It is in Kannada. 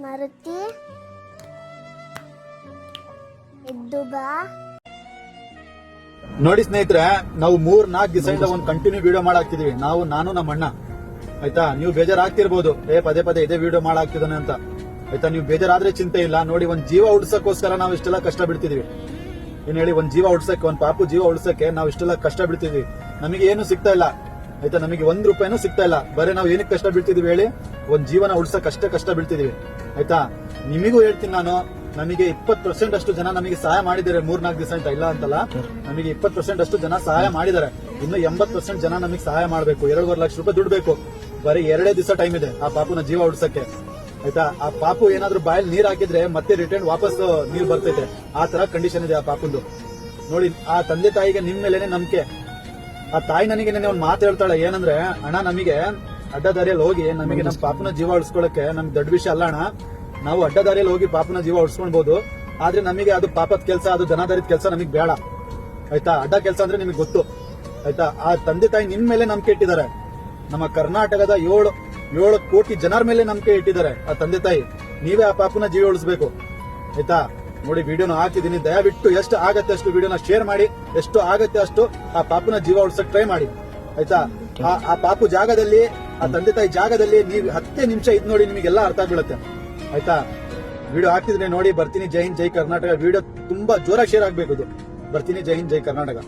ಮಾರುತಿ ಎದ್ದು ಬಾ. ನೋಡಿ ಸ್ನೇಹಿತರೆ, ನಾವು 3-4 ದಿವಸದಿಂದ ಒಂದು ಕಂಟಿನ್ಯೂ ವಿಡಿಯೋ ಮಾಡಾಕ್ತಿದೀವಿ. ನಾನು ನಮ್ಮ ಅಣ್ಣ. ಆಯ್ತಾ, ನೀವು ಬೇಜಾರಾಗ್ತಿರ್ಬೋದು, ಪದೇ ಪದೇ ಇದೇ ವಿಡಿಯೋ ಮಾಡಾಕ್ತಿದ್ದಾನೆ ಅಂತ. ಆಯ್ತಾ, ನೀವು ಬೇಜಾರಾದ್ರೆ ಚಿಂತೆ ಇಲ್ಲ. ನೋಡಿ, ಒಂದ್ ಜೀವ ಉಡ್ಸಕ್ಕೋಸ್ಕರ ನಾವು ಇಷ್ಟೆಲ್ಲ ಕಷ್ಟ ಬಿಡ್ತಿದೀವಿ. ಏನ್ ಹೇಳಿ, ಒಂದ್ ಜೀವ ಉಡ್ಸಕ್ಕೆ, ಒಂದ್ ಪಾಪು ಜೀವ ಉಡ್ಸಕ್ಕೆ ನಾವು ಇಷ್ಟೆಲ್ಲ ಕಷ್ಟ ಬಿಡ್ತಿದೀವಿ. ನಮಗೆ ಏನು ಸಿಗ್ತಾ ಇಲ್ಲ. ಆಯ್ತಾ, ನಮಗೆ 1 ರೂಪಾಯಿನೂ ಸಿಗ್ತಾ ಇಲ್ಲ. ಬರೀ ನಾವು ಏನಕ್ಕೆ ಕಷ್ಟ ಬೀಳ್ತಿದೀವಿ ಹೇಳಿ? ಒಂದ್ ಜೀವನ ಉಡ್ಸಕ್ ಅಷ್ಟೇ ಕಷ್ಟ ಬೀಳ್ತಿದೀವಿ. ಆಯ್ತಾ, ನಿಮಗೂ ಹೇಳ್ತೀನಿ ನಾನು, ನಮಗೆ 20% ಅಷ್ಟು ಜನ ನಮಗೆ ಸಹಾಯ ಮಾಡಿದ್ದಾರೆ. 3-4 ದಿವಸ ಅಂತ ಇಲ್ಲ ಅಂತಲ್ಲ, ನಮಗೆ 20% ಅಷ್ಟು ಜನ ಸಹಾಯ ಮಾಡಿದ್ದಾರೆ. ಇನ್ನು 80% ಜನ ನಮಗೆ ಸಹಾಯ ಮಾಡಬೇಕು. 2.5 ಲಕ್ಷ ರೂಪಾಯಿ ದುಡ್ಡು ಬೇಕು. ಬರೀ 2 ದಿವಸ ಟೈಮ್ ಇದೆ ಆ ಪಾಪುನ ಜೀವ ಉಡ್ಸಕ್ಕೆ. ಆಯ್ತಾ, ಆ ಪಾಪು ಏನಾದ್ರೂ ಬಾಯಲ್ಲಿ ನೀರ್ ಹಾಕಿದ್ರೆ ಮತ್ತೆ ರಿಟರ್ನ್ ವಾಪಸ್ ನೀರ್ ಬರ್ತೈತೆ. ಆ ತರ ಕಂಡೀಷನ್ ಇದೆ ಆ ಪಾಪುಂದು. ನೋಡಿ, ಆ ತಂದೆ ತಾಯಿಗೆ ನಿಮ್ ಮೇಲೇನೆ ನಂಬಿಕೆ. ಆ ತಾಯಿ ನನಗೆ ಒಂದ್ ಮಾತು ಹೇಳ್ತಾಳೆ, ಏನಂದ್ರೆ, ಅಣ್ಣ, ನಮಗೆ ಅಡ್ಡದಾರಿಯಲ್ಲಿ ಹೋಗಿ ನಮಗೆ ನಮ್ಮ ಪಾಪುನ ಜೀವ ಉಳಿಸ್ಕೊಳಕ್ಕೆ ನಮ್ಗೆ ದೊಡ್ಡ ವಿಷಯ ಅಲ್ಲ ಅಣ್ಣ. ನಾವು ಅಡ್ಡದಾರಿಯಲ್ಲಿ ಹೋಗಿ ಪಾಪನ ಜೀವ ಉಳಿಸ್ಕೊಳ್ಬಹುದು. ಆದ್ರೆ ನಮಗೆ ಅದು ಪಾಪದ ಕೆಲಸ, ಅದು ದನಾದಾರಿದ ಕೆಲಸ ನಮಗೆ ಬೇಡ. ಆಯ್ತಾ, ಅಡ್ಡ ಕೆಲಸ ಅಂದ್ರೆ ನಿಮಗೆ ಗೊತ್ತು. ಆಯ್ತಾ, ಆ ತಂದೆ ತಾಯಿ ನಿಮ್ ಮೇಲೆ ನಂಬಿಕೆ ಇಟ್ಟಿದ್ದಾರೆ. ನಮ್ಮ ಕರ್ನಾಟಕದ 7 ಕೋಟಿ ಜನರ ಮೇಲೆ ನಂಬಿಕೆ ಇಟ್ಟಿದ್ದಾರೆ ಆ ತಂದೆ ತಾಯಿ. ನೀವೇ ಆ ಪಾಪುನ ಜೀವ ಉಳಿಸ್ಬೇಕು. ಆಯ್ತಾ, ನೋಡಿ, ವಿಡಿಯೋನ ಹಾಕಿದೀನಿ. ದಯವಿಟ್ಟು ಎಷ್ಟು ಆಗತ್ತೆ ಅಷ್ಟು ವಿಡಿಯೋನ ಶೇರ್ ಮಾಡಿ. ಎಷ್ಟು ಆಗತ್ತೆ ಅಷ್ಟು ಆ ಪಾಪುನ ಜೀವ ಉಳಿಸಕ್ ಟ್ರೈ ಮಾಡಿ. ಆಯ್ತಾ, ಆ ಪಾಪು ಜಾಗದಲ್ಲಿ, ಆ ತಂದೆ ತಾಯಿ ಜಾಗದಲ್ಲಿ ನೀವು 10 ನಿಮಿಷ ಇದ್ ನೋಡಿ, ನಿಮಗೆಲ್ಲ ಅರ್ಥ ಆಗ್ಬಿಡುತ್ತೆ. ಆಯ್ತಾ, ವಿಡಿಯೋ ಹಾಕ್ತಿದ್ರೆ ನೋಡಿ. ಬರ್ತೀನಿ. ಜೈ ಹಿಂದ್, ಜೈ ಕರ್ನಾಟಕ. ವಿಡಿಯೋ ತುಂಬಾ ಜೋರಾಗಿ ಶೇರ್ ಆಗ್ಬೇಕು. ಬರ್ತೀನಿ. ಜೈ ಹಿಂದ್, ಜೈ ಕರ್ನಾಟಕ.